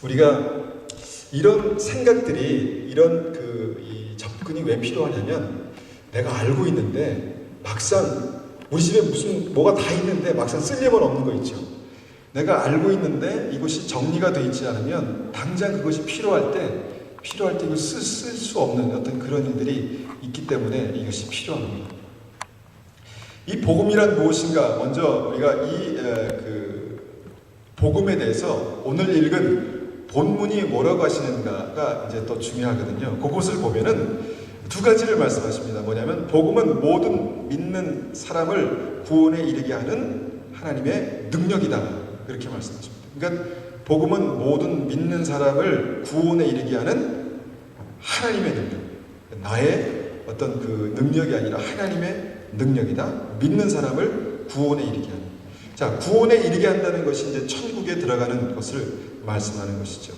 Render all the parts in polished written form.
우리가 이런 생각들이, 이런 이 접근이 왜 필요하냐면, 내가 알고 있는데 막상 우리 집에 무슨 뭐가 다 있는데 막상 쓸 일은 없는 거 있죠. 내가 알고 있는데 이것이 정리가 되어 있지 않으면 당장 그것이 필요할 때 이걸 쓸 수 없는 어떤 그런 일들이 있기 때문에 이것이 필요합니다. 이 복음이란 무엇인가? 먼저 우리가 복음에 대해서 오늘 읽은 본문이 뭐라고 하시는가가 이제 또 중요하거든요. 그것을 보면은 두 가지를 말씀하십니다. 뭐냐면 복음은 모든 믿는 사람을 구원에 이르게 하는 하나님의 능력이다. 그렇게 말씀하십니다. 그러니까 복음은 모든 믿는 사람을 구원에 이르게 하는 하나님의 능력. 나의 어떤 그 능력이 아니라 하나님의 능력이다. 믿는 사람을 구원에 이르게 하는. 자, 구원에 이르게 한다는 것이 이제 천국에 들어가는 것을 말씀하는 것이죠.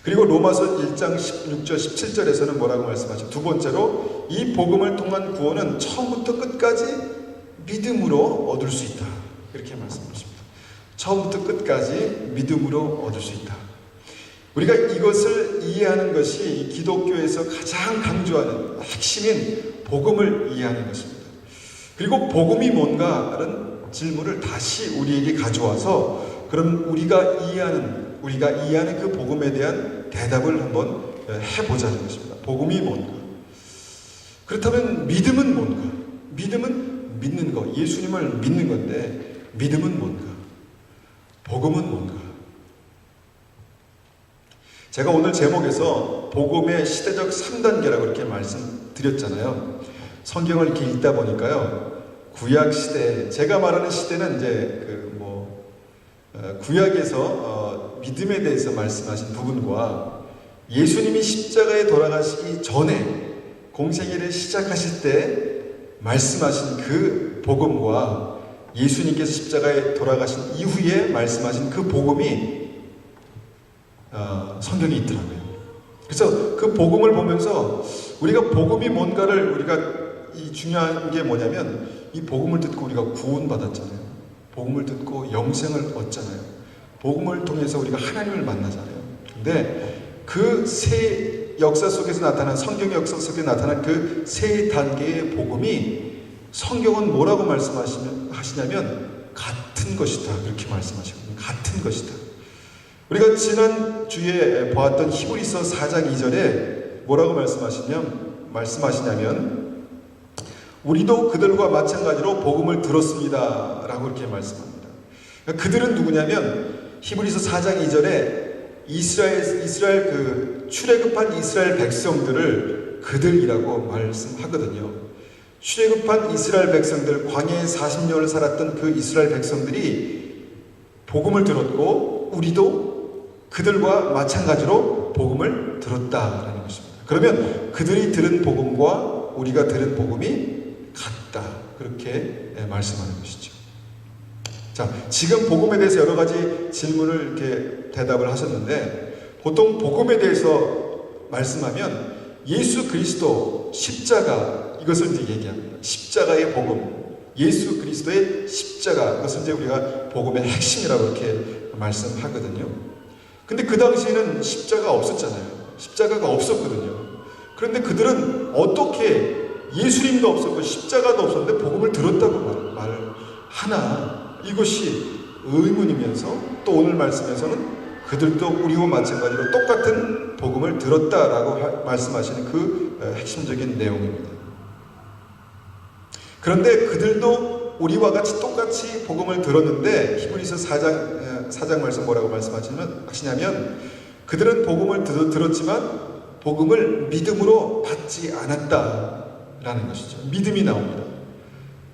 그리고 로마서 1장 16절 17절에서는 뭐라고 말씀하죠? 두 번째로 이 복음을 통한 구원은 처음부터 끝까지 믿음으로 얻을 수 있다. 이렇게 말씀하십니다. 처음부터 끝까지 믿음으로 얻을 수 있다. 우리가 이것을 이해하는 것이 기독교에서 가장 강조하는 핵심인 복음을 이해하는 것입니다. 그리고 복음이 뭔가라는 질문을 다시 우리에게 가져와서 그럼 우리가 이해하는 그 복음에 대한 대답을 한번 해보자는 것입니다. 복음이 뭔가? 그렇다면 믿음은 뭔가? 믿음은 믿는 거, 예수님을 믿는 건데 믿음은 뭔가? 복음은 뭔가? 제가 오늘 제목에서 복음의 시대적 3단계라고 이렇게 말씀드렸잖아요. 성경을 이렇게 읽다 보니까요. 구약 시대, 제가 말하는 시대는 이제 구약에서 믿음에 대해서 말씀하신 부분과 예수님이 십자가에 돌아가시기 전에 공생애를 시작하실 때 말씀하신 그 복음과 예수님께서 십자가에 돌아가신 이후에 말씀하신 그 복음이 성경에 있더라고요. 그래서 그 복음을 보면서 우리가 복음이 뭔가를 이 중요한 게 뭐냐면 이 복음을 듣고 우리가 구원받았잖아요. 복음을 듣고 영생을 얻잖아요. 복음을 통해서 우리가 하나님을 만나잖아요. 근데 그 새 역사 속에서 나타난, 성경의 역사 속에 나타난 그 세 단계의 복음이 성경은 뭐라고 말씀하시냐면 같은 것이다. 그렇게 말씀하시거든요. 같은 것이다. 우리가 지난주에 보았던 히브리서 4장 2절에 뭐라고 말씀하시냐면 우리도 그들과 마찬가지로 복음을 들었습니다. 라고 이렇게 말씀합니다. 그들은 누구냐면 히브리서 4장 2절에 이스라엘 출애굽한 이스라엘 백성들을 그들이라고 말씀하거든요. 출애굽한 이스라엘 백성들, 광야에 40년을 살았던 그 이스라엘 백성들이 복음을 들었고 우리도 그들과 마찬가지로 복음을 들었다라는 것입니다. 그러면 그들이 들은 복음과 우리가 들은 복음이 같다. 그렇게 말씀하는 것이죠. 자, 지금 복음에 대해서 여러 가지 질문을 이렇게 대답을 하셨는데 보통 복음에 대해서 말씀하면 예수 그리스도 십자가 이것을 이제 얘기합니다. 십자가의 복음, 예수 그리스도의 십자가 그것을 이제 우리가 복음의 핵심이라고 이렇게 말씀하거든요. 근데 그 당시에는 십자가 없었잖아요. 십자가가 없었거든요. 그런데 그들은 어떻게 예수님도 없었고 십자가도 없었는데 복음을 들었다고 말하나? 이것이 의문이면서 또 오늘 말씀에서는 그들도 우리와 마찬가지로 똑같은 복음을 들었다라고 말씀하시는 그 핵심적인 내용입니다. 그런데 그들도 우리와 같이 똑같이 복음을 들었는데 히브리서 4장 말씀 뭐라고 말씀하시냐면 그들은 복음을 들었지만 복음을 믿음으로 받지 않았다라는 것이죠. 믿음이 나옵니다.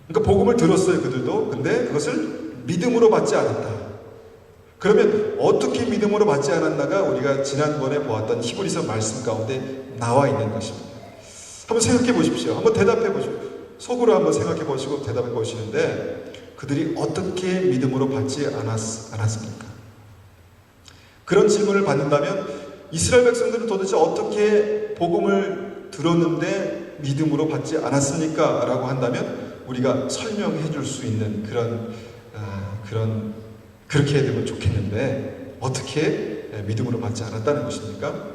그러니까 복음을 들었어요, 그들도. 근데 그것을 믿음으로 받지 않았다. 그러면 어떻게 믿음으로 받지 않았나가 우리가 지난번에 보았던 히브리서 말씀 가운데 나와 있는 것입니다. 한번 생각해 보십시오. 한번 대답해 보십시오. 속으로 한번 생각해 보시고 대답해 보시는데 그들이 어떻게 믿음으로 받지 않았습니까? 그런 질문을 받는다면 이스라엘 백성들은 도대체 어떻게 복음을 들었는데 믿음으로 받지 않았습니까? 라고 한다면 우리가 설명해 줄 수 있는 그렇게 되면 좋겠는데 어떻게 믿음으로 받지 않았다는 것입니까?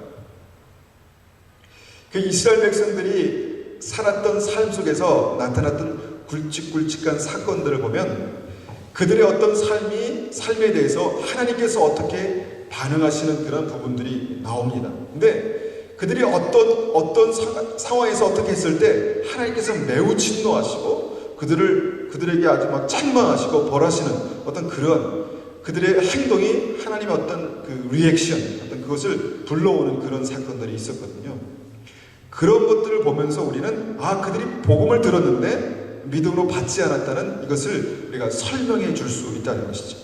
그 이스라엘 백성들이 살았던 삶 속에서 나타났던 굵직굵직한 사건들을 보면 그들의 어떤 삶에 대해서 하나님께서 어떻게 반응하시는 그런 부분들이 나옵니다. 근데 그들이 어떤 상황에서 어떻게 했을 때 하나님께서 매우 진노하시고 그들에게 아주 막 책망하시고 벌하시는 어떤 그런 그들의 행동이 하나님의 어떤 그 리액션, 어떤 그것을 불러오는 그런 사건들이 있었거든요. 그런 것들을 보면서 우리는 그들이 복음을 들었는데 믿음으로 받지 않았다는 이것을 우리가 설명해 줄 수 있다는 것이죠.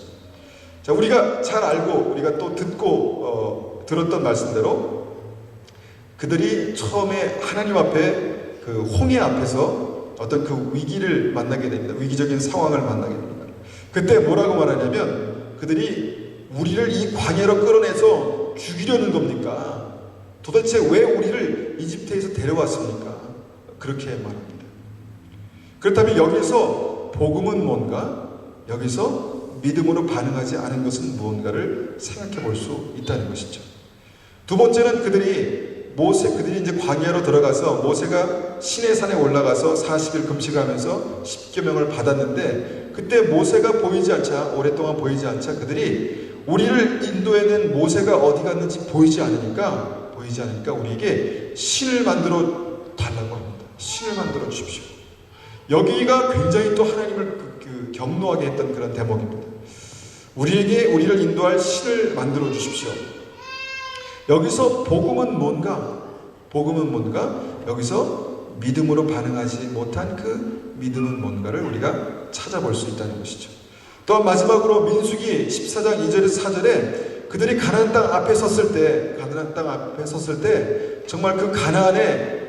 자, 우리가 잘 알고 우리가 또 듣고 들었던 말씀대로 그들이 처음에 하나님 앞에 그 홍해 앞에서 어떤 그 위기를 만나게 됩니다. 위기적인 상황을 만나게 됩니다. 그때 뭐라고 말하냐면 그들이 우리를 이 광야로 끌어내서 죽이려는 겁니까? 도대체 왜 우리를 이집트에서 데려왔습니까? 그렇게 말합니다. 그렇다면 여기서 복음은 뭔가? 여기서 믿음으로 반응하지 않은 것은 무언가를 생각해 볼 수 있다는 것이죠. 두 번째는 그들이 이제 광야로 들어가서 모세가 시내산에 올라가서 40일 금식을 하면서 십계명을 받았는데 그때 모세가 오랫동안 보이지 않자 그들이 우리를 인도해낸 모세가 어디 갔는지 보이지 않으니까 우리에게 신을 만들어 달라고 합니다. 신을 만들어 주십시오. 여기가 굉장히 또 하나님을 경노하게 했던 그런 대목입니다. 우리를 인도할 신을 만들어 주십시오. 여기서 복음은 뭔가? 여기서 믿음으로 반응하지 못한 그 믿음은 뭔가를 우리가 찾아볼 수 있다는 것이죠. 또 마지막으로 민수기 14장 2절에서 4절에 그들이 가나안 땅 앞에 섰을 때 정말 그 가나안에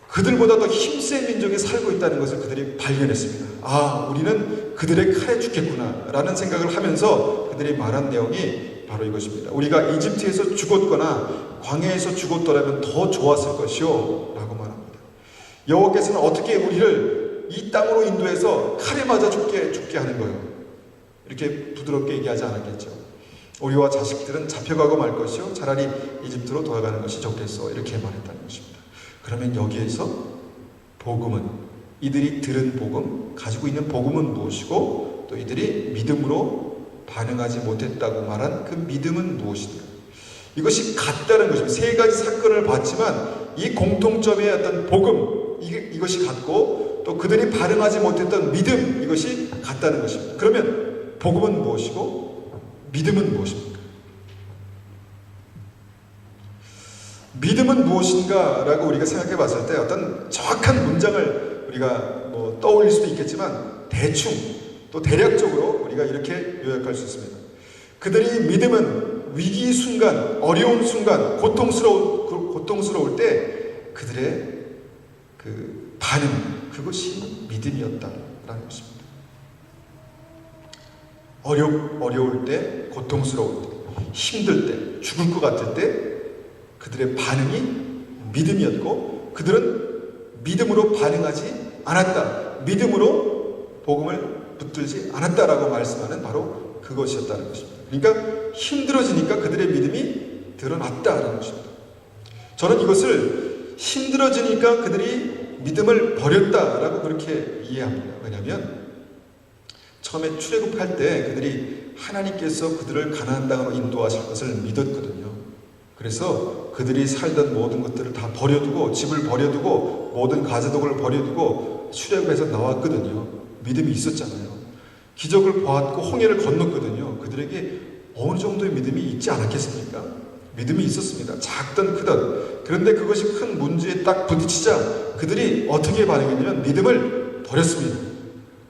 그들보다 더 힘센 민족이 살고 있다는 것을 그들이 발견했습니다. 우리는 그들의 칼에 죽겠구나 라는 생각을 하면서 그들이 말한 내용이 바로 이것입니다. 우리가 이집트에서 죽었거나 광야에서 죽었더라면 더 좋았을 것이요 라고 말합니다. 여호와께서는 어떻게 우리를 이 땅으로 인도해서 칼에 맞아 죽게 하는 거예요? 이렇게 부드럽게 얘기하지 않았겠죠. 우리와 자식들은 잡혀가고 말 것이요 차라리 이집트로 돌아가는 것이 좋겠어 이렇게 말했다는 것입니다. 그러면 여기에서 복음은 이들이 들은 복음, 가지고 있는 복음은 무엇이고 또 이들이 믿음으로 반응하지 못했다고 말한 그 믿음은 무엇인가? 이것이 같다는 것입니다. 세 가지 사건을 봤지만 이 공통점의 어떤 복음 이것이 같고 또 그들이 반응하지 못했던 믿음 이것이 같다는 것입니다. 그러면 복음은 무엇이고 믿음은 무엇입니까? 믿음은 무엇인가 라고 우리가 생각해 봤을 때 어떤 정확한 문장을 우리가 떠올릴 수도 있겠지만 대충 또 대략적으로 우리가 이렇게 요약할 수 있습니다. 그들이 믿음은 위기 순간, 어려운 순간, 고통스러울 때 그들의 그 반응, 그것이 믿음이었다라는 것입니다. 어려울 때, 고통스러울 때, 힘들 때, 죽을 것 같을 때 그들의 반응이 믿음이었고 그들은 믿음으로 반응하지 않았다. 믿음으로 복음을 붙들지 않았다라고 말씀하는 바로 그것이었다는 것입니다. 그러니까 힘들어지니까 그들의 믿음이 드러났다는 것입니다. 저는 이것을 힘들어지니까 그들이 믿음을 버렸다라고 그렇게 이해합니다. 왜냐하면 처음에 출애굽할 때 그들이 하나님께서 그들을 가나안 땅으로 인도하실 것을 믿었거든요. 그래서 그들이 살던 모든 것들을 다 버려두고 집을 버려두고 모든 가재독을 버려두고 출애굽해서 나왔거든요. 믿음이 있었잖아요. 기적을 보았고 홍해를 건넜거든요. 그들에게 어느 정도의 믿음이 있지 않았겠습니까? 믿음이 있었습니다. 작든 크든. 그런데 그것이 큰 문제에 딱 부딪히자 그들이 어떻게 반응했냐면 믿음을 버렸습니다.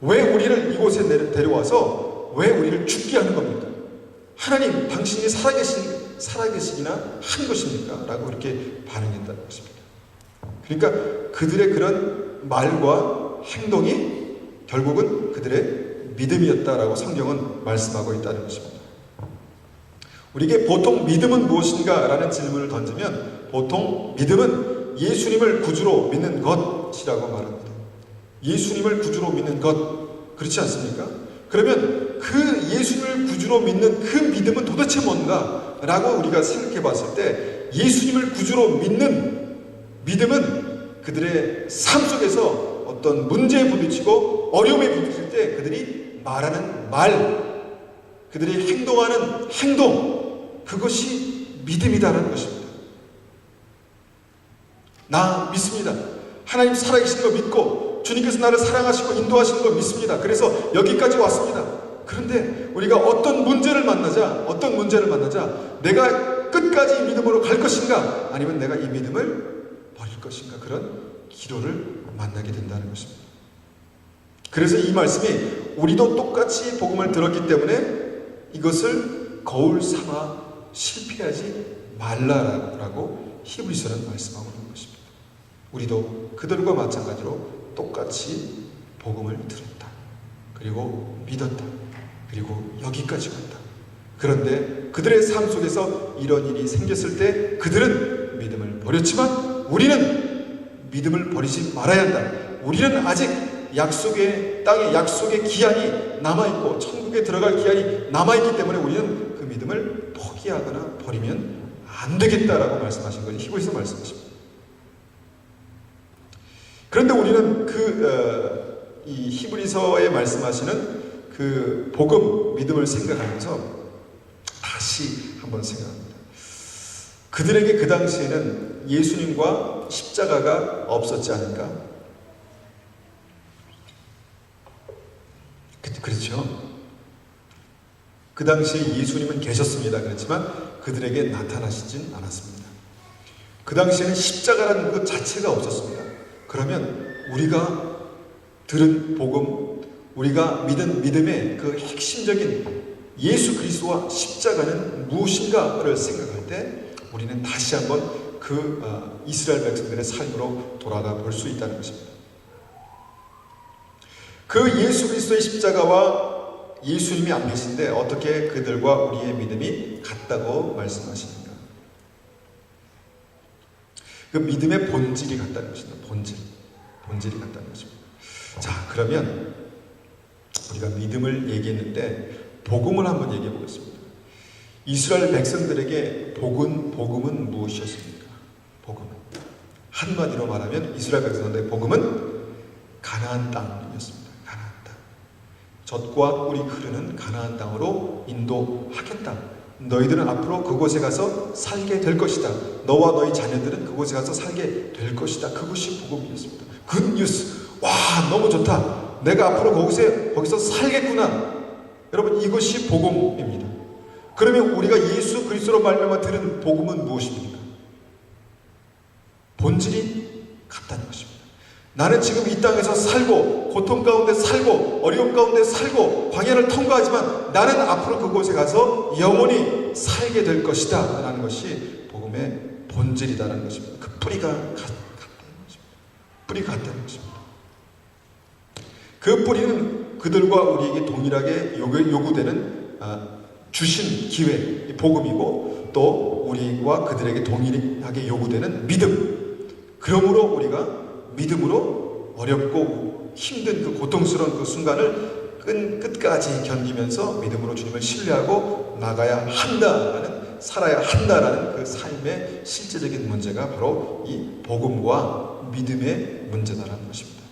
왜 우리를 이곳에 데려와서 왜 우리를 죽게 하는 겁니까? 하나님, 당신이 살아계시기나 한 것입니까? 라고 이렇게 반응했다는 것입니다. 그러니까 그들의 그런 말과 행동이 결국은 그들의 믿음이었다라고 성경은 말씀하고 있다는 것입니다. 우리에게 보통 믿음은 무엇인가? 라는 질문을 던지면 보통 믿음은 예수님을 구주로 믿는 것이라고 말합니다. 예수님을 구주로 믿는 것, 그렇지 않습니까? 그러면 그 예수님을 구주로 믿는 그 믿음은 도대체 뭔가? 라고 우리가 생각해 봤을 때 예수님을 구주로 믿는 믿음은 그들의 삶 속에서 어떤 문제에 부딪히고 어려움에 부딪힐 때 그들이 말하는 말, 그들이 행동하는 행동, 그것이 믿음이다라는 것입니다. 나 믿습니다. 하나님 살아계신 거 믿고 주님께서 나를 사랑하시고 인도하시는 거 믿습니다. 그래서 여기까지 왔습니다. 그런데 우리가 어떤 문제를 만나자 내가 끝까지 믿음으로 갈 것인가, 아니면 내가 이 믿음을 버릴 것인가, 그런 기로를 만나게 된다는 것입니다. 그래서 이 말씀이 우리도 똑같이 복음을 들었기 때문에 이것을 거울 삼아 실패하지 말라라고 히브리서는 말씀하고 있는 것입니다. 우리도 그들과 마찬가지로 똑같이 복음을 들었다. 그리고 믿었다. 그리고 여기까지 왔다. 그런데 그들의 삶 속에서 이런 일이 생겼을 때 그들은 믿음을 버렸지만 우리는 믿음을 버리지 말아야 한다. 우리는 아직 약속의 땅에 약속의 기한이 남아있고 천국에 들어갈 기한이 남아있기 때문에 우리는 그 믿음을 포기하거나 버리면 안 되겠다라고 말씀하신 것이 히브리서 말씀하십니다. 그런데 우리는 이 히브리서에 말씀하시는 그 복음, 믿음을 생각하면서 다시 한번 생각합니다. 그들에게 그 당시에는 예수님과 십자가가 없었지 않을까? 그렇죠. 그 당시에 예수님은 계셨습니다. 그렇지만 그들에게 나타나시진 않았습니다. 그 당시에는 십자가라는 것 자체가 없었습니다. 그러면 우리가 들은 복음, 우리가 믿은 믿음의 그 핵심적인 예수 그리스도와 십자가는 무엇인가를 생각할 때 우리는 다시 한번 그 이스라엘 백성들의 삶으로 돌아가 볼 수 있다는 것입니다. 그 예수 그리스도의 십자가와 예수님이 안 계신데 어떻게 그들과 우리의 믿음이 같다고 말씀하십니까? 그 믿음의 본질이 같다는 것입니다. 본질이 같다는 것입니다. 자, 그러면 우리가 믿음을 얘기했는데 복음을 한번 얘기해 보겠습니다. 이스라엘 백성들에게 복음은 무엇이었습니까? 복음은 한마디로 말하면 이스라엘 백성들의 복음은 가나안 땅이었습니다. 가나안 땅. 젖과 꿀이 흐르는 가나안 땅으로 인도하겠다. 너희들은 앞으로 그곳에 가서 살게 될 것이다. 너와 너희 자녀들은 그곳에 가서 살게 될 것이다. 그것이 복음이었습니다. 굿뉴스. 와, 너무 좋다. 내가 앞으로 거기서 살겠구나. 여러분, 이것이 복음입니다. 그러면 우리가 예수 그리스도로 말미암아 들은 복음은 무엇입니까? 본질이 같다는 것입니다. 나는 지금 이 땅에서 살고 고통 가운데 살고 어려움 가운데 살고 광야를 통과하지만 나는 앞으로 그곳에 가서 영원히 살게 될 것이다 라는 것이 복음의 본질이다라는 것입니다. 그 뿌리가 같다는 것입니다. 뿌리가 같다는 것입니다. 그 뿌리는 그들과 우리에게 동일하게 요구되는 주신 기회, 복음이고 또 우리와 그들에게 동일하게 요구되는 믿음. 그러므로 우리가 믿음으로 어렵고 힘든 그 고통스러운 그 순간을 끝까지 견디면서 믿음으로 주님을 신뢰하고 나가야 한다라는, 살아야 한다라는 그 삶의 실제적인 문제가 바로 이 복음과 믿음의 문제다라는 것입니다.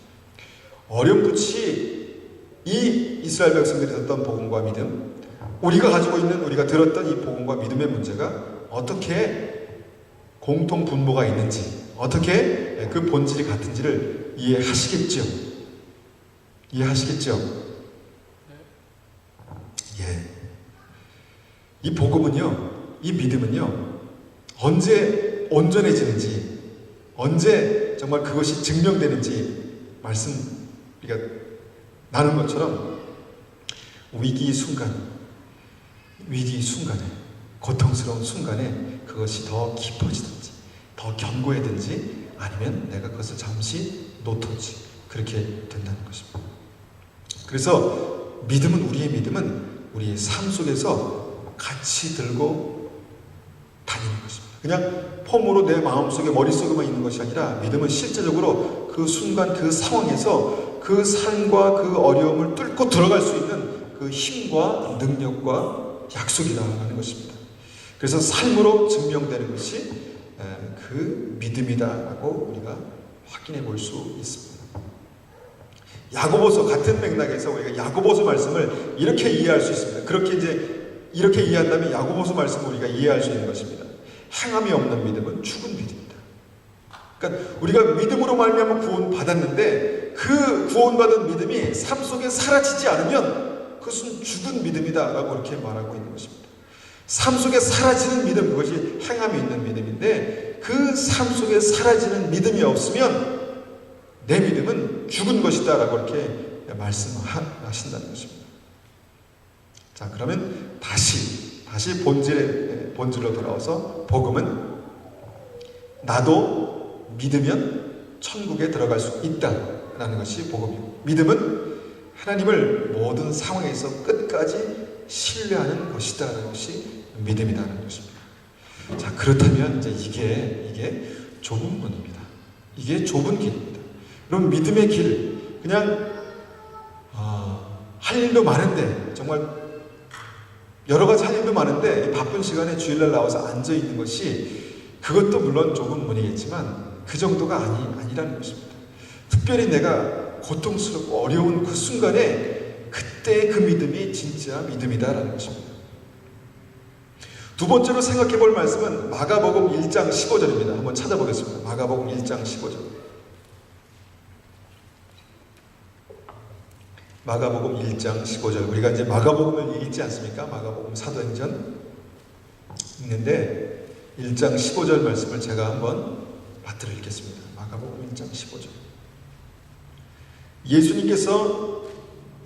어렴풋이 이 이스라엘 백성들이 듣던 복음과 믿음, 우리가 가지고 있는, 우리가 들었던 이 복음과 믿음의 문제가 어떻게 공통 분모가 있는지, 어떻게 그 본질이 같은지를 이해하시겠죠? 이해하시겠죠? 예. 이 복음은요, 이 믿음은요, 언제 온전해지는지, 언제 정말 그것이 증명되는지 우리가 나눈 것처럼 위기 순간에, 고통스러운 순간에 그것이 더 깊어지든지 더 견고해든지 아니면 내가 그것을 잠시 놓든지 그렇게 된다는 것입니다. 그래서 우리의 믿음은 우리의 삶 속에서 같이 들고 다니는 것입니다. 그냥 폼으로 내 마음속에 머릿속에만 있는 것이 아니라 믿음은 실제적으로 그 순간 그 상황에서 그 삶과 그 어려움을 뚫고 들어갈 수 있는 그 힘과 능력과 약속이라는 것입니다. 그래서 삶으로 증명되는 것이 그 믿음이다라고 우리가 확인해 볼 수 있습니다. 야고보서 같은 맥락에서 우리가 야고보서 말씀을 이렇게 이해할 수 있습니다. 이렇게 이해한다면 야고보서 말씀을 우리가 이해할 수 있는 것입니다. 행함이 없는 믿음은 죽은 믿음이다. 그러니까 우리가 믿음으로 말미암아 구원 받았는데 그 구원받은 믿음이 삶 속에 사라지지 않으면 그것은 죽은 믿음이다라고 이렇게 말하고 있는 것입니다. 삶 속에 사라지는 믿음, 그것이 행함이 있는 믿음인데 그 삶 속에 사라지는 믿음이 없으면 내 믿음은 죽은 것이다 라고 이렇게 말씀하신다는 것입니다. 자, 그러면 다시 본질로 돌아와서 복음은 나도 믿으면 천국에 들어갈 수 있다라는 것이 복음이고, 믿음은 하나님을 모든 상황에서 끝까지 신뢰하는 것이다라는 것이 믿음이라는 것입니다. 자, 그렇다면 이제 이게 좁은 문입니다. 이게 좁은 길입니다. 그럼 믿음의 길, 그냥 할 일도 많은데, 정말 여러 가지 할 일도 많은데 이 바쁜 시간에 주일날 나와서 앉아 있는 것이, 그것도 물론 좁은 문이겠지만 그 정도가 아니라는 것입니다. 특별히 내가 고통스럽고 어려운 그 순간에 그때 그 믿음이 진짜 믿음이다라는 것입니다. 두 번째로 생각해 볼 말씀은 마가복음 1장 15절입니다. 한번 찾아보겠습니다. 마가복음 1장 15절. 마가복음 1장 15절. 우리가 이제 마가복음을 읽지 않습니까? 마가복음 사도행전 읽는데 1장 15절 말씀을 제가 한번 받들어 읽겠습니다. 마가복음 1장 15절.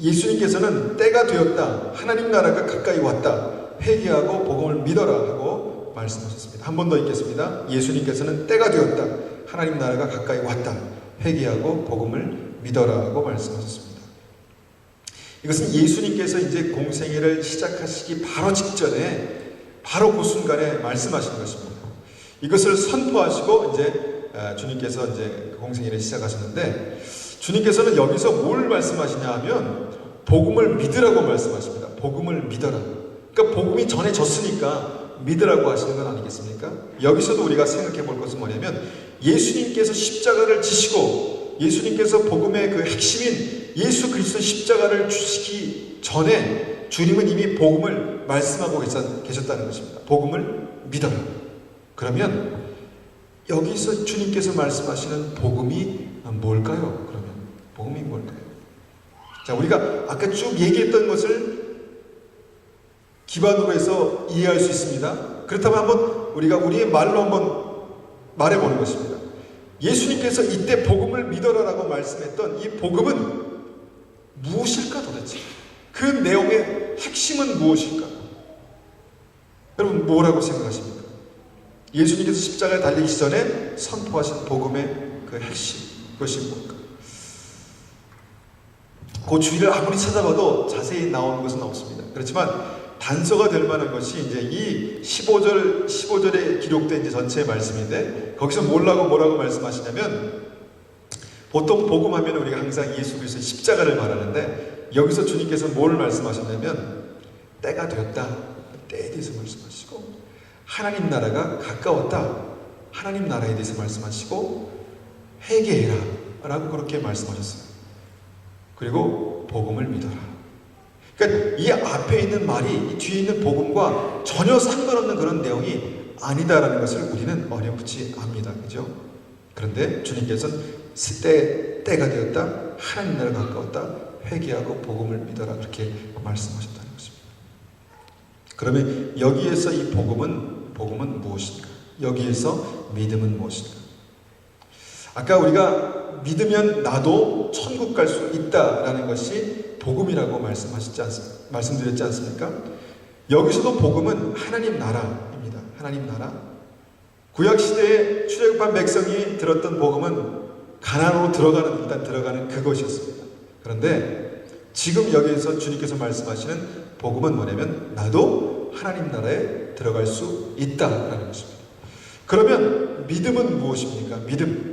예수님께서는 때가 되었다, 하나님 나라가 가까이 왔다, 회개하고 복음을 믿어라 하고 말씀하셨습니다. 한 번 더 읽겠습니다. 예수님께서는 때가 되었다, 하나님 나라가 가까이 왔다, 회개하고 복음을 믿어라 하고 말씀하셨습니다. 이것은 예수님께서 이제 공생애를 시작하시기 바로 직전에, 바로 그 순간에 말씀하신 것입니다. 이것을 선포하시고 이제 주님께서 이제 공생애를 시작하셨는데, 주님께서는 여기서 뭘 말씀하시냐 하면 복음을 믿으라고 말씀하십니다. 복음을 믿어라. 그러니까 복음이 전해졌으니까 믿으라고 하시는 건 아니겠습니까? 여기서도 우리가 생각해 볼 것은 뭐냐면, 예수님께서 십자가를 지시고 예수님께서 복음의 그 핵심인 예수 그리스도 십자가를 주시기 전에 주님은 이미 복음을 말씀하고 계셨다는 것입니다. 복음을 믿어라. 그러면 여기서 주님께서 말씀하시는 복음이 뭘까요? 그러면 복음이 뭘까요? 자, 우리가 아까 쭉 얘기했던 것을 기반으로 해서 이해할 수 있습니다. 그렇다면 한번 우리가 우리의 말로 한번 말해보는 것입니다. 예수님께서 이때 복음을 믿어라라고 말씀했던 이 복음은 무엇일까 도대체? 그 내용의 핵심은 무엇일까? 여러분 뭐라고 생각하십니까? 예수님께서 십자가에 달리기 전에 선포하신 복음의 그 핵심, 그것이 뭘까? 그 주의를 아무리 찾아봐도 자세히 나오는 것은 없습니다. 그렇지만 단서가 될 만한 것이 이제 이 15절에 기록된 이제 전체의 말씀인데, 거기서 뭐라고 말씀하시냐면, 보통 복음하면 우리가 항상 예수 그리스도의 십자가를 말하는데, 여기서 주님께서 뭘 말씀하셨냐면, 때가 되었다, 때에 대해서 말씀하시고, 하나님 나라가 가까웠다, 하나님 나라에 대해서 말씀하시고, 회개해라 라고 그렇게 말씀하셨어요. 그리고 복음을 믿어라. 그러니까 이 앞에 있는 말이 이 뒤에 있는 복음과 전혀 상관없는 그런 내용이 아니다라는 것을 우리는 어렴풋이 압니다. 그죠? 그런데 주님께서는 때가 되었다, 하나님 나라가 가까웠다, 회개하고 복음을 믿어라, 그렇게 말씀하셨다는 것입니다. 그러면 여기에서 이 복음은 무엇인가? 여기에서 믿음은 무엇인가? 아까 우리가 믿으면 나도 천국 갈 수 있다라는 것이 복음이라고 말씀드렸지 않습니까? 여기서도 복음은 하나님 나라입니다. 하나님 나라. 구약시대에 출애굽한 백성이 들었던 복음은 가나안으로 들어가는 그것이었습니다. 그런데 지금 여기에서 주님께서 말씀하시는 복음은 뭐냐면, 나도 하나님 나라에 들어갈 수 있다라는 것입니다. 그러면 믿음은 무엇입니까? 믿음.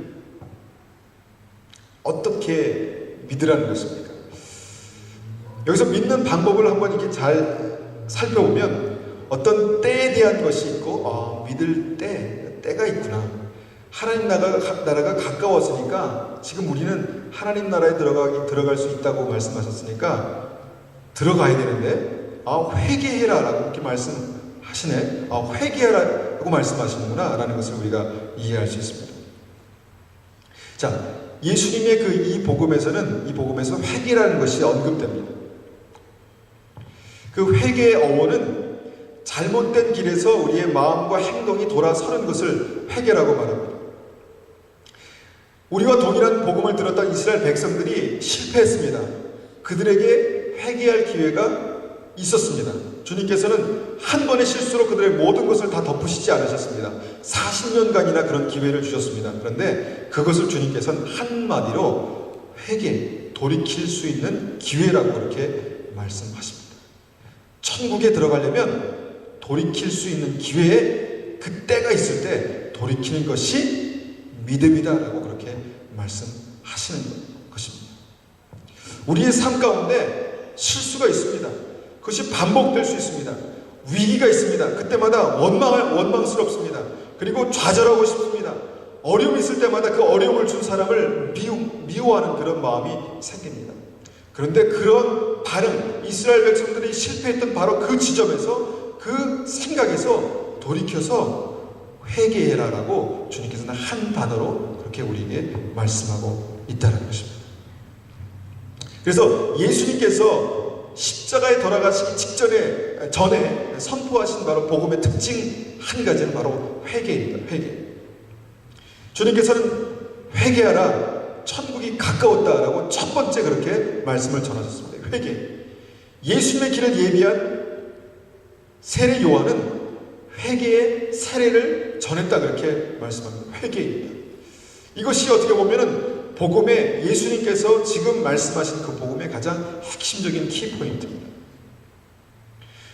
어떻게 믿으라는 것입니까? 여기서 믿는 방법을 한번 이렇게 잘 살펴보면 어떤 때에 대한 것이 있고 믿을 때가 있구나. 하나님 나라가 가까웠으니까 지금 우리는 하나님 나라에 들어갈 수 있다고 말씀하셨으니까 들어가야 되는데 회개해라 라고 이렇게 말씀하시네. 회개하라고 말씀하시는구나 라는 것을 우리가 이해할 수 있습니다. 자, 예수님의 이 복음에서 회개라는 것이 언급됩니다. 그 회개의 어원은 잘못된 길에서 우리의 마음과 행동이 돌아서는 것을 회개라고 말합니다. 우리와 동일한 복음을 들었던 이스라엘 백성들이 실패했습니다. 그들에게 회개할 기회가 있었습니다. 주님께서는 한 번의 실수로 그들의 모든 것을 다 덮으시지 않으셨습니다. 40년간이나 그런 기회를 주셨습니다. 그런데 그것을 주님께서는 한마디로 회개, 돌이킬 수 있는 기회라고 그렇게 말씀하십니다. 천국에 들어가려면 돌이킬 수 있는 기회에 그때가 있을 때 돌이키는 것이 믿음이다 라고 그렇게 말씀하시는 것입니다. 우리의 삶 가운데 실수가 있습니다. 그것이 반복될 수 있습니다. 위기가 있습니다. 그때마다 원망스럽습니다. 그리고 좌절하고 싶습니다. 어려움이 있을 때마다 그 어려움을 준 사람을 미워하는 그런 마음이 생깁니다. 그런데 그런 반응, 이스라엘 백성들이 실패했던 바로 그 지점에서, 그 생각에서 돌이켜서 회개해라라고 주님께서는 한 단어로 그렇게 우리에게 말씀하고 있다는 것입니다. 그래서 예수님께서 십자가에 돌아가시기 전에 선포하신 바로 복음의 특징 한 가지는 바로 회개입니다. 회개. 주님께서는 회개하라, 천국이 가까웠다라고 첫 번째 그렇게 말씀을 전하셨습니다. 회개. 예수님의 길을 예비한 세례 요한은 회개의 세례를 전했다 그렇게 말씀합니다. 회개입니다. 이것이 어떻게 보면은 복음의 예수님께서 지금 말씀하신 그 복음의 가장 핵심적인 키포인트입니다.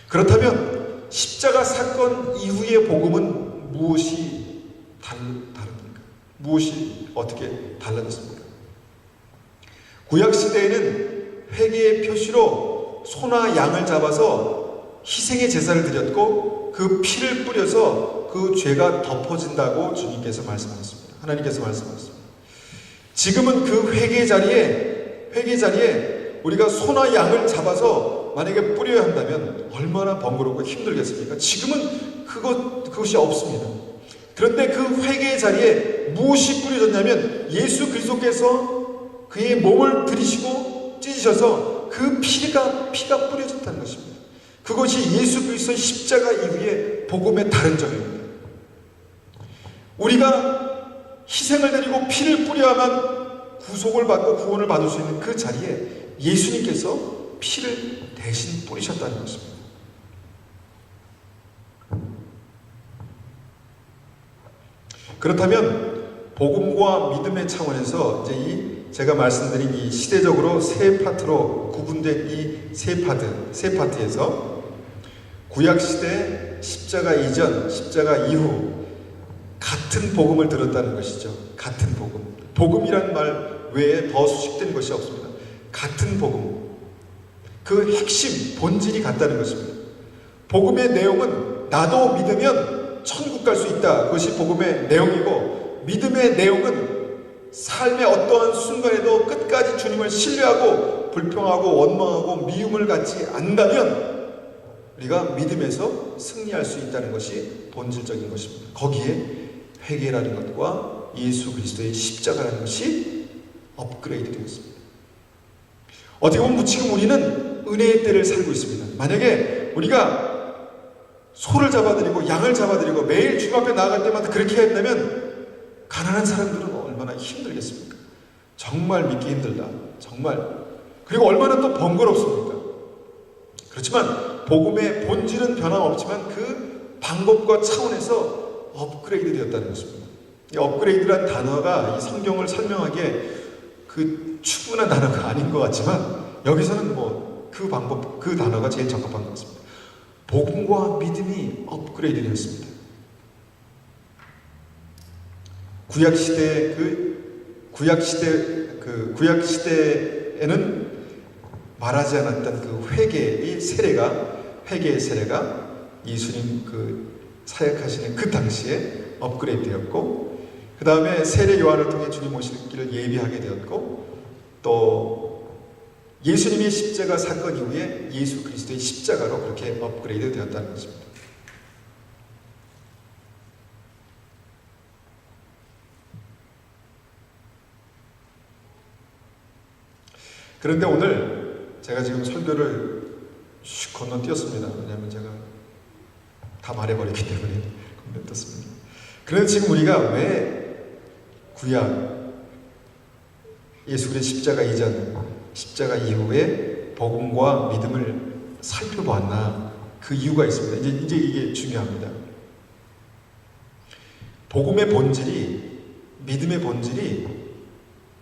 그렇다면 십자가 사건 이후의 복음은 무엇이 다릅니까? 무엇이 어떻게 달라졌습니까? 구약시대에는 회개의 표시로 소나 양을 잡아서 희생의 제사를 드렸고 그 피를 뿌려서 그 죄가 덮어진다고 주님께서 말씀하셨습니다. 하나님께서 말씀하셨습니다. 지금은 그 회개 자리에 우리가 소나 양을 잡아서 만약에 뿌려야 한다면 얼마나 번거롭고 힘들겠습니까? 지금은 그것이 없습니다. 그런데 그 회개의 자리에 무엇이 뿌려졌냐면 예수 그리스도께서 그의 몸을 들이시고 찢으셔서 그 피가 뿌려졌다는 것입니다. 그것이 예수 그리스도의 십자가 이후의 복음의 다른 점입니다. 우리가 희생을 드리고 피를 뿌려야만 구속을 받고 구원을 받을 수 있는 그 자리에 예수님께서 피를 대신 뿌리셨다는 것입니다. 그렇다면 복음과 믿음의 차원에서 이제 제가 말씀드린 이 시대적으로 세 파트로 구분된 이 세 파트에서 구약 시대, 십자가 이전, 십자가 이후 같은 복음을 들었다는 것이죠. 같은 복음. 복음이란 말 외에 더 수식된 것이 없습니다. 같은 복음. 그 핵심, 본질이 같다는 것입니다. 복음의 내용은 나도 믿으면 천국 갈 수 있다. 그것이 복음의 내용이고, 믿음의 내용은 삶의 어떠한 순간에도 끝까지 주님을 신뢰하고 불평하고 원망하고 미움을 갖지 않는다면 우리가 믿음에서 승리할 수 있다는 것이 본질적인 것입니다. 거기에 회개라는 것과 예수 그리스도의 십자가라는 것이 업그레이드 되었습니다. 어떻게 보면 지금 우리는 은혜의 때를 살고 있습니다. 만약에 우리가 소를 잡아드리고 양을 잡아드리고 매일 주님 앞에 나아갈 때마다 그렇게 한다면 가난한 사람들은 얼마나 힘들겠습니까? 정말 믿기 힘들다. 정말. 그리고 얼마나 또 번거롭습니까? 그렇지만 복음의 본질은 변함없지만 그 방법과 차원에서 업그레이드 되었다는 것입니다. 이 업그레이드란 단어가 이 성경을 설명하기에 그 충분한 단어가 아닌 것 같지만 여기서는 그 방법, 그 단어가 제일 적합한 것 같습니다. 복음과 믿음이 업그레이드 되었습니다. 구약 시대에는 말하지 않았던 그 회개의 세례가 예수님 그 사역하시는 그 당시에 업그레이드 되었고, 그 다음에 세례 요한을 통해 주님 오실 길을 예비하게 되었고, 또 예수님의 십자가 사건 이후에 예수 그리스도의 십자가로 그렇게 업그레이드 되었다는 것입니다. 그런데 오늘 제가 지금 설교를 건너뛰었습니다. 왜냐하면 제가 다 말해버렸기 때문에 건너뛰었습니다. 그런데 지금 우리가 왜 구약 예수의 십자가 이전, 십자가 이후에 복음과 믿음을 살펴보았나? 그 이유가 있습니다. 이제 이게 중요합니다. 복음의 본질이, 믿음의 본질이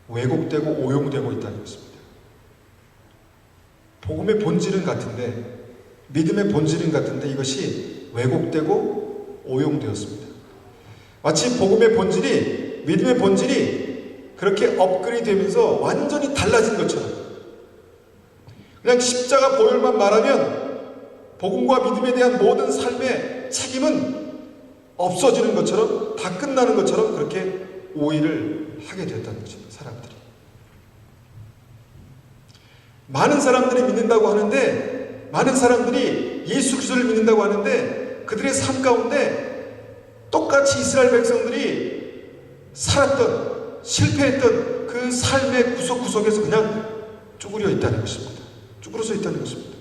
왜곡되고 오용되고 있다는 것입니다. 복음의 본질은 같은데, 믿음의 본질은 같은데 이것이 왜곡되고 오용되었습니다. 마치 복음의 본질이, 믿음의 본질이 그렇게 업그레이드 되면서 완전히 달라진 것처럼, 그냥 십자가 보혈만 말하면 복음과 믿음에 대한 모든 삶의 책임은 없어지는 것처럼, 다 끝나는 것처럼 그렇게 오해를 하게 되었다는 것입니다. 사람들이. 많은 사람들이 믿는다고 하는데, 많은 사람들이 예수 그리스도를 믿는다고 하는데, 그들의 삶 가운데 똑같이 이스라엘 백성들이 살았던, 실패했던 그 삶의 구석구석에서 그냥 쭈그려 있다는 것입니다. 쭈그러져 있다는 것입니다.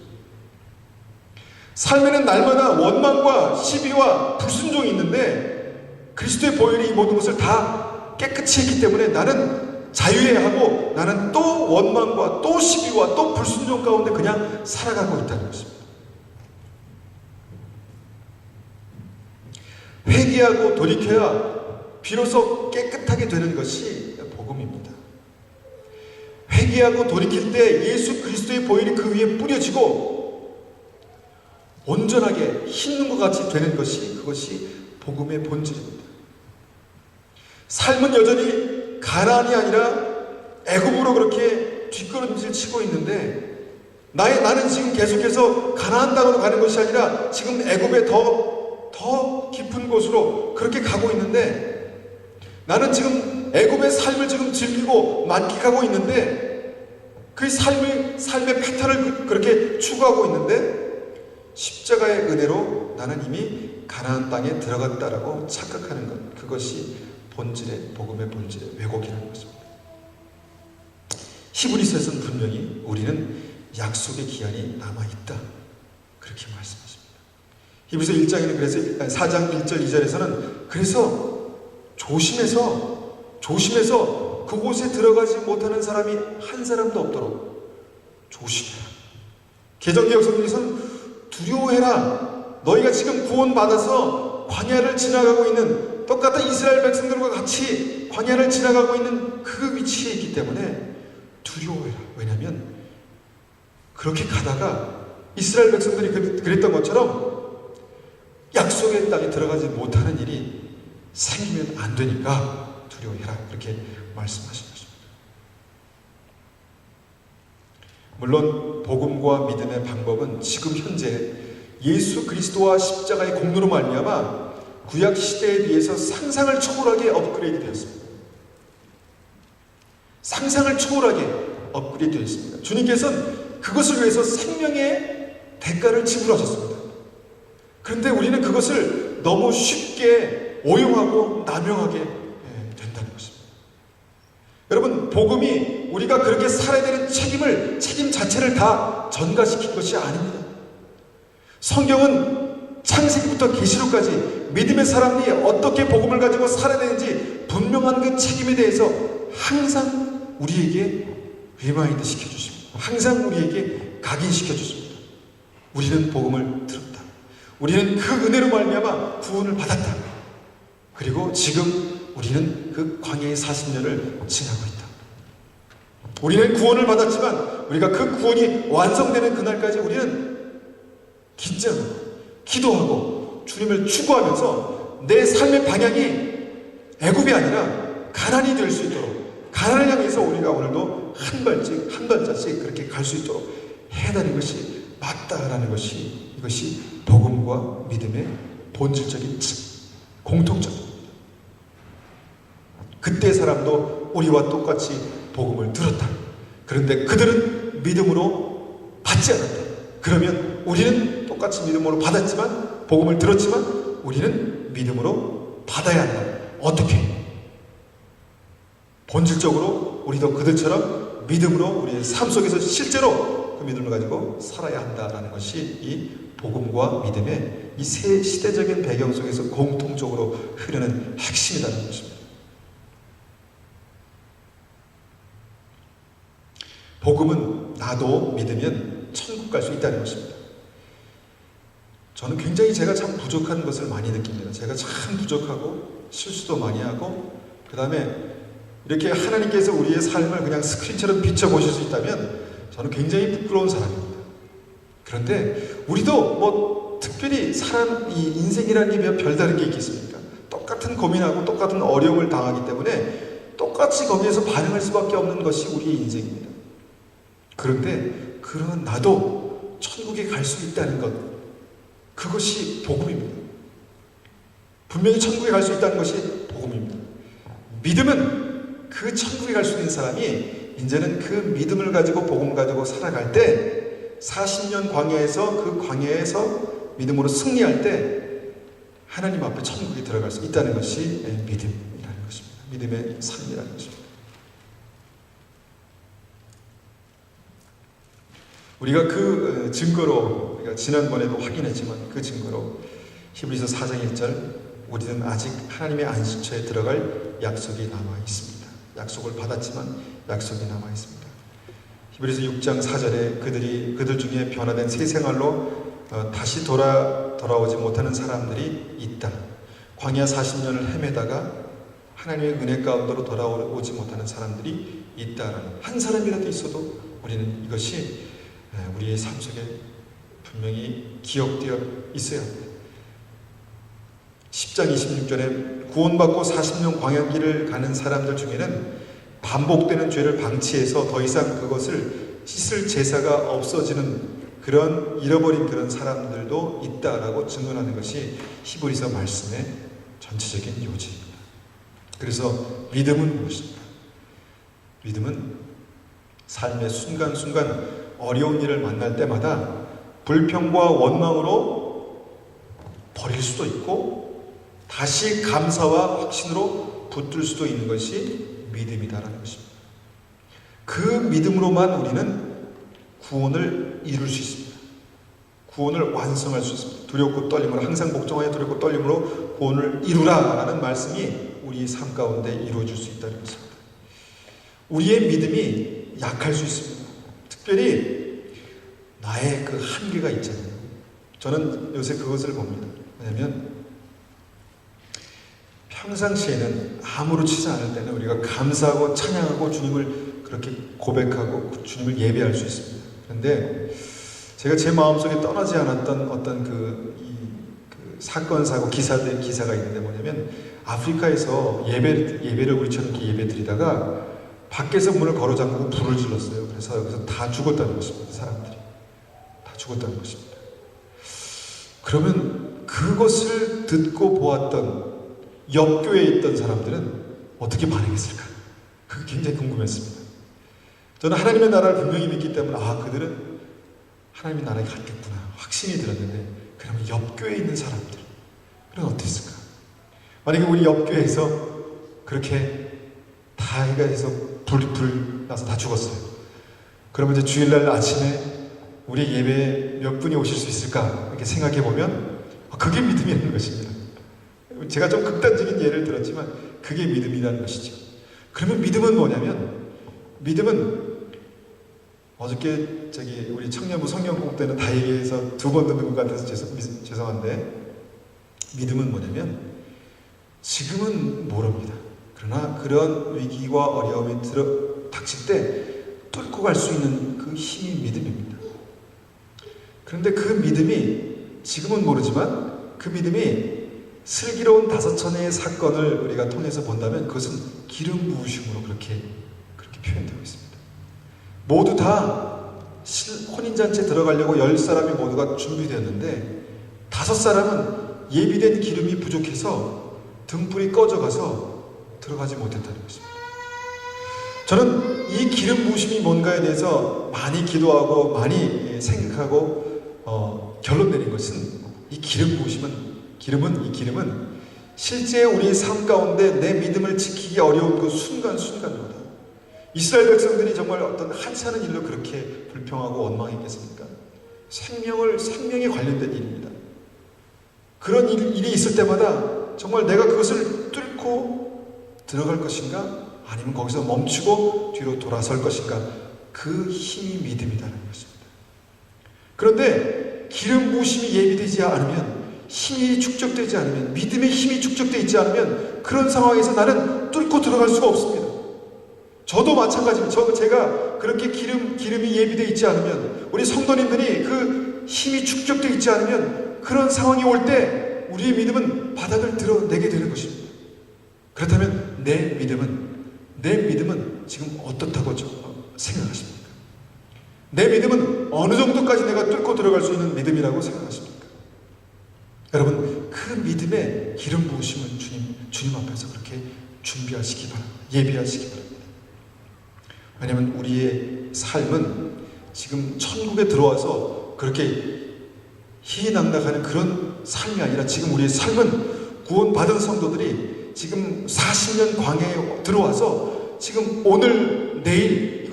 삶에는 날마다 원망과 시비와 불순종이 있는데, 그리스도의 보혈이 이 모든 것을 다 깨끗이 했기 때문에 나는 자유해야 하고, 나는 또 원망과 또 시비와 또 불순종 가운데 그냥 살아가고 있다는 것입니다. 회개하고 돌이켜야 비로소 깨끗하게 되는 것이 복음입니다. 회개하고 돌이킬 때 예수 그리스도의 보혈이 그 위에 뿌려지고 온전하게 흰 것 같이 되는 것이, 그것이 복음의 본질입니다. 삶은 여전히 가나안이 아니라 애굽으로 그렇게 뒷걸음질 치고 있는데, 나는 지금 계속해서 가나안 땅으로 가는 것이 아니라 지금 애굽의 더 깊은 곳으로 그렇게 가고 있는데, 나는 지금 애굽의 삶을 지금 즐기고 만끽하고 있는데, 그 삶의 패턴을 그렇게 추구하고 있는데, 십자가의 은혜로 나는 이미 가나안 땅에 들어갔다라고 착각하는 것, 그것이 본질의, 복음의 본질의 왜곡이라는 것입니다. 히브리서에서는 분명히 우리는 약속의 기한이 남아있다, 그렇게 말씀하십니다. 히브리서 1장에는 그래서 4장 1절 2절에서는 그래서 조심해서 그곳에 들어가지 못하는 사람이 한 사람도 없도록 조심해라. 개정개혁 성경에서는 두려워해라. 너희가 지금 구원받아서 광야를 지나가고 있는, 똑같은 이스라엘 백성들과 같이 광야를 지나가고 있는 그 위치에 있기 때문에 두려워해라. 왜냐하면 그렇게 가다가 이스라엘 백성들이 그랬던 것처럼 약속의 땅에 들어가지 못하는 일이 생기면 안 되니까 두려워해라. 그렇게 말씀하신 것입니다. 물론 복음과 믿음의 방법은 지금 현재 예수 그리스도와 십자가의 공로로 말미암아 구약 시대에 비해서 상상을 초월하게 업그레이드 되었습니다. 상상을 초월하게 업그레이드 되었습니다. 주님께서는 그것을 위해서 생명의 대가를 지불하셨습니다. 그런데 우리는 그것을 너무 쉽게 오용하고 남용하게 된다는 것입니다. 여러분, 복음이 우리가 그렇게 살아야 되는 책임 자체를 다 전가시킨 것이 아닙니다. 성경은 창세기부터 계시록까지 믿음의 사람들이 어떻게 복음을 가지고 살아야 되는지 분명한 그 책임에 대해서 항상 우리에게 리마인드 시켜주십니다. 항상 우리에게 각인시켜주십니다. 우리는 복음을 들었다. 우리는 그 은혜로 말미암아 구원을 받았다. 그리고 지금 우리는 그 광야의 40년을 지나고 있다. 우리는 구원을 받았지만 우리가 그 구원이 완성되는 그날까지 우리는 긴장하고 기도하고 주님을 추구하면서 내 삶의 방향이 애굽이 아니라 가나안이 될 수 있도록, 가나안을 향해서 우리가 오늘도 한 발자씩 그렇게 갈 수 있도록 해야 되는 것이 맞다라는 것이 이것이 복음과 믿음의 본질적인 공통점입니다. 그때 사람도 우리와 똑같이 복음을 들었다. 그런데 그들은 믿음으로 받지 않았다. 그러면 우리는 똑같이 믿음으로 받았지만, 복음을 들었지만 우리는 믿음으로 받아야 한다. 어떻게? 본질적으로 우리도 그들처럼 믿음으로 우리의 삶 속에서 실제로 그 믿음을 가지고 살아야 한다라는 것이 이 복음과 믿음의 이 세 시대적인 배경 속에서 공통적으로 흐르는 핵심이라는 것입니다. 복음은 나도 믿으면 천국 갈 수 있다는 것입니다. 저는 굉장히 제가 참 부족한 것을 많이 느낍니다. 제가 참 부족하고 실수도 많이 하고, 그 다음에 이렇게 하나님께서 우리의 삶을 그냥 스크린처럼 비춰보실 수 있다면 저는 굉장히 부끄러운 사람입니다. 그런데 우리도 뭐 특별히 사람, 이 인생이라는 게 별다른 게 있겠습니까? 똑같은 고민하고 똑같은 어려움을 당하기 때문에 똑같이 거기에서 반응할 수밖에 없는 것이 우리의 인생입니다. 그런데 그런 나도 천국에 갈 수 있다는 것, 그것이 복음입니다. 분명히 천국에 갈 수 있다는 것이 복음입니다. 믿음은 그 천국에 갈 수 있는 사람이 이제는 그 믿음을 가지고 복음을 가지고 살아갈 때, 40년 광야에서 그 광야에서 믿음으로 승리할 때 하나님 앞에 천국에 들어갈 수 있다는 것이 믿음이라는 것입니다. 믿음의 삶이라는 것입니다. 우리가 그 증거로, 우리가 지난번에도 확인했지만 그 증거로 히브리서 4장 1절, 우리는 아직 하나님의 안식처에 들어갈 약속이 남아 있습니다. 약속을 받았지만 약속이 남아 있습니다. 히브리서 6장 4절에 그들 중에 변화된 새 생활로 다시 돌아오지 못하는 사람들이 있다. 광야 40년을 헤매다가 하나님의 은혜 가운데로 돌아오지 못하는 사람들이 있다라는, 한 사람이라도 있어도 우리는 이것이 우리의 삶 속에 분명히 기억되어 있어야 합니다. 10장 26절에 구원받고 40년 광야길을 가는 사람들 중에는 반복되는 죄를 방치해서 더 이상 그것을 씻을 제사가 없어지는 그런 잃어버린 그런 사람들도 있다라고 증언하는 것이 히브리서 말씀의 전체적인 요지입니다. 그래서 믿음은 무엇입니까? 믿음은 삶의 순간순간 어려운 일을 만날 때마다 불평과 원망으로 버릴 수도 있고 다시 감사와 확신으로 붙들 수도 있는 것이 믿음이다라는 것입니다. 그 믿음으로만 우리는 구원을 이룰 수 있습니다. 구원을 완성할 수 있습니다. 두렵고 떨림으로, 항상 복종하여 두렵고 떨림으로 구원을 이루라라는 말씀이 우리의 삶 가운데 이루어질 수 있다는 것입니다. 우리의 믿음이 약할 수 있습니다. 특별히 나의 그 한계가 있잖아요. 저는 요새 그것을 봅니다. 왜냐하면 평상시에는 아무렇지도 않을 때는 우리가 감사하고 찬양하고 주님을 그렇게 고백하고 주님을 예배할 수 있습니다. 그런데 제가 제 마음속에 떠나지 않았던 어떤 그 사건, 사고, 기사가 있는데 뭐냐면 아프리카에서 예배를 우리처럼 이렇게 예배 드리다가 밖에서 문을 걸어 잠그고 불을 질렀어요. 그래서 여기서 다 죽었다는 것입니다. 사람들이 다 죽었다는 것입니다. 그러면 그것을 듣고 보았던 옆 교회에 있던 사람들은 어떻게 반응했을까? 그게 굉장히 궁금했습니다. 저는 하나님의 나라를 분명히 믿기 때문에 그들은 하나님의 나라에 갔겠구나 확신이 들었는데, 그러면 옆 교회에 있는 사람들 그럼 어땠을까? 만약에 우리 옆 교회에서 그렇게 다 해가 해서 불 나서 다 죽었어요. 그러면 이제 주일날 아침에 우리 예배에 몇 분이 오실 수 있을까? 이렇게 생각해 보면 그게 믿음이라는 것입니다. 제가 좀 극단적인 예를 들었지만 그게 믿음이라는 것이죠. 그러면 믿음은 뭐냐면, 믿음은 어저께 우리 청년부 성경 공부 때는 다 얘기해서 2번 듣는 것 같아서 죄송한데, 믿음은 뭐냐면 지금은 모릅니다. 그러나 그런 위기와 어려움이 닥칠 때 뚫고 갈 수 있는 그 힘이 믿음입니다. 그런데 그 믿음이 지금은 모르지만 그 믿음이 슬기로운 5천의 사건을 우리가 통해서 본다면 그것은 기름 부으심으로 그렇게 표현되고 있습니다. 모두 다 혼인잔치에 들어가려고 10사람이 모두가 준비되었는데 5사람은 예비된 기름이 부족해서 등불이 꺼져가서 들어가지 못했다는 것입니다. 저는 이 기름 부으심이 뭔가에 대해서 많이 기도하고 많이 생각하고 결론 내린 것은 이 기름 부으심은 이 기름은 실제 우리의 삶 가운데 내 믿음을 지키기 어려운 그 순간순간마다 이스라엘 백성들이 정말 어떤 한치하는 일로 그렇게 불평하고 원망했겠습니까? 생명이 관련된 일입니다. 그런 일이 있을 때마다 정말 내가 그것을 뚫고 들어갈 것인가? 아니면 거기서 멈추고 뒤로 돌아설 것인가? 그 힘이 믿음이라는 것입니다. 그런데 기름 부으심이 예비되지 않으면, 힘이 축적되지 않으면, 믿음의 힘이 축적되어 있지 않으면 그런 상황에서 나는 뚫고 들어갈 수가 없습니다. 저도 마찬가지입니다. 제가 그렇게 기름이 예비되어 있지 않으면, 우리 성도님들이 그 힘이 축적되어 있지 않으면 그런 상황이 올 때 우리의 믿음은 바닥을 드러내게 되는 것입니다. 그렇다면 내 믿음은 지금 어떻다고 생각하십니까? 내 믿음은 어느 정도까지 내가 뚫고 들어갈 수 있는 믿음이라고 생각하십니까? 여러분, 그 믿음의 기름 부으심을 주님 앞에서 그렇게 준비하시기 바랍니다. 예비하시기 바랍니다. 왜냐하면 우리의 삶은 지금 천국에 들어와서 그렇게 희희낙낙하는 그런 삶이 아니라, 지금 우리의 삶은 구원받은 성도들이 지금 40년 광야에 들어와서 지금 오늘 내일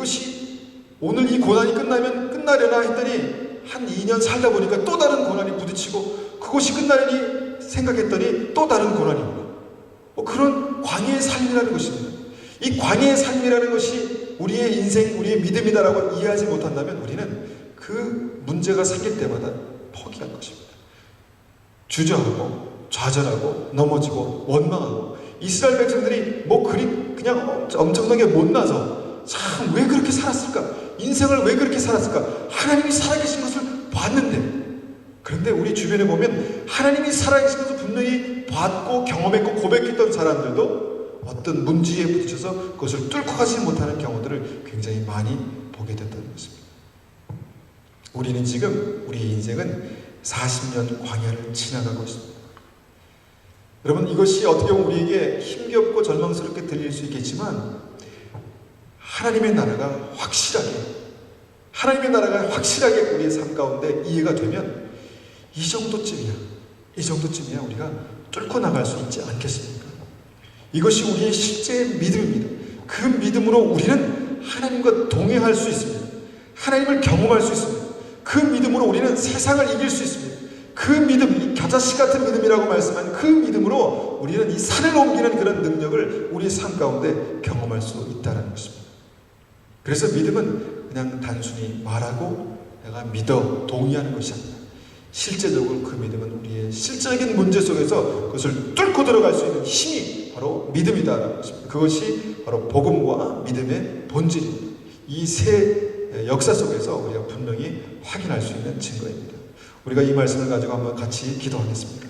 오늘 이 고난이 끝나려나 했더니 한 2년 살다 보니까 또 다른 고난이 부딪히고, 그것이 끝나려니 생각했더니 또 다른 고난이 오고, 그런 광야의 삶이라는 것입니다. 이 광야의 삶이라는 것이 우리의 인생, 우리의 믿음이다라고 이해하지 못한다면 우리는 그 문제가 생길 때마다 포기할 것입니다. 주저하고 좌절하고 넘어지고 원망하고, 이스라엘 백성들이 그냥 엄청나게 못나서 참 왜 그렇게 살았을까? 인생을 왜 그렇게 살았을까? 하나님이 살아계신 것을 봤는데, 그런데 우리 주변에 보면 하나님이 살아계신 것을 분명히 봤고 경험했고 고백했던 사람들도 어떤 문제에 부딪혀서 그것을 뚫고 가지 못하는 경우들을 굉장히 많이 보게 됐다는 것입니다. 우리는 지금, 우리의 인생은 40년 광야를 지나가고 있습니다. 여러분, 이것이 어떻게 보면 우리에게 힘겹고 절망스럽게 들릴 수 있겠지만, 하나님의 나라가 확실하게 우리의 삶 가운데 이해가 되면 이 정도쯤이야 우리가 뚫고 나갈 수 있지 않겠습니까? 이것이 우리의 실제 믿음입니다. 그 믿음으로 우리는 하나님과 동행할 수 있습니다. 하나님을 경험할 수 있습니다. 그 믿음으로 우리는 세상을 이길 수 있습니다. 그 믿음, 이 겨자씨 같은 믿음이라고 말씀한 그 믿음으로 우리는 이 산을 옮기는 그런 능력을 우리의 삶 가운데 경험할 수 있다는 것입니다. 그래서 믿음은 그냥 단순히 말하고 내가 믿어 동의하는 것이 아니라, 실제적으로 그 믿음은 우리의 실제적인 문제 속에서 그것을 뚫고 들어갈 수 있는 힘이 바로 믿음이다라는 것입니다. 그것이 바로 복음과 믿음의 본질입니다. 이 세 역사 속에서 우리가 분명히 확인할 수 있는 증거입니다. 우리가 이 말씀을 가지고 한번 같이 기도하겠습니다.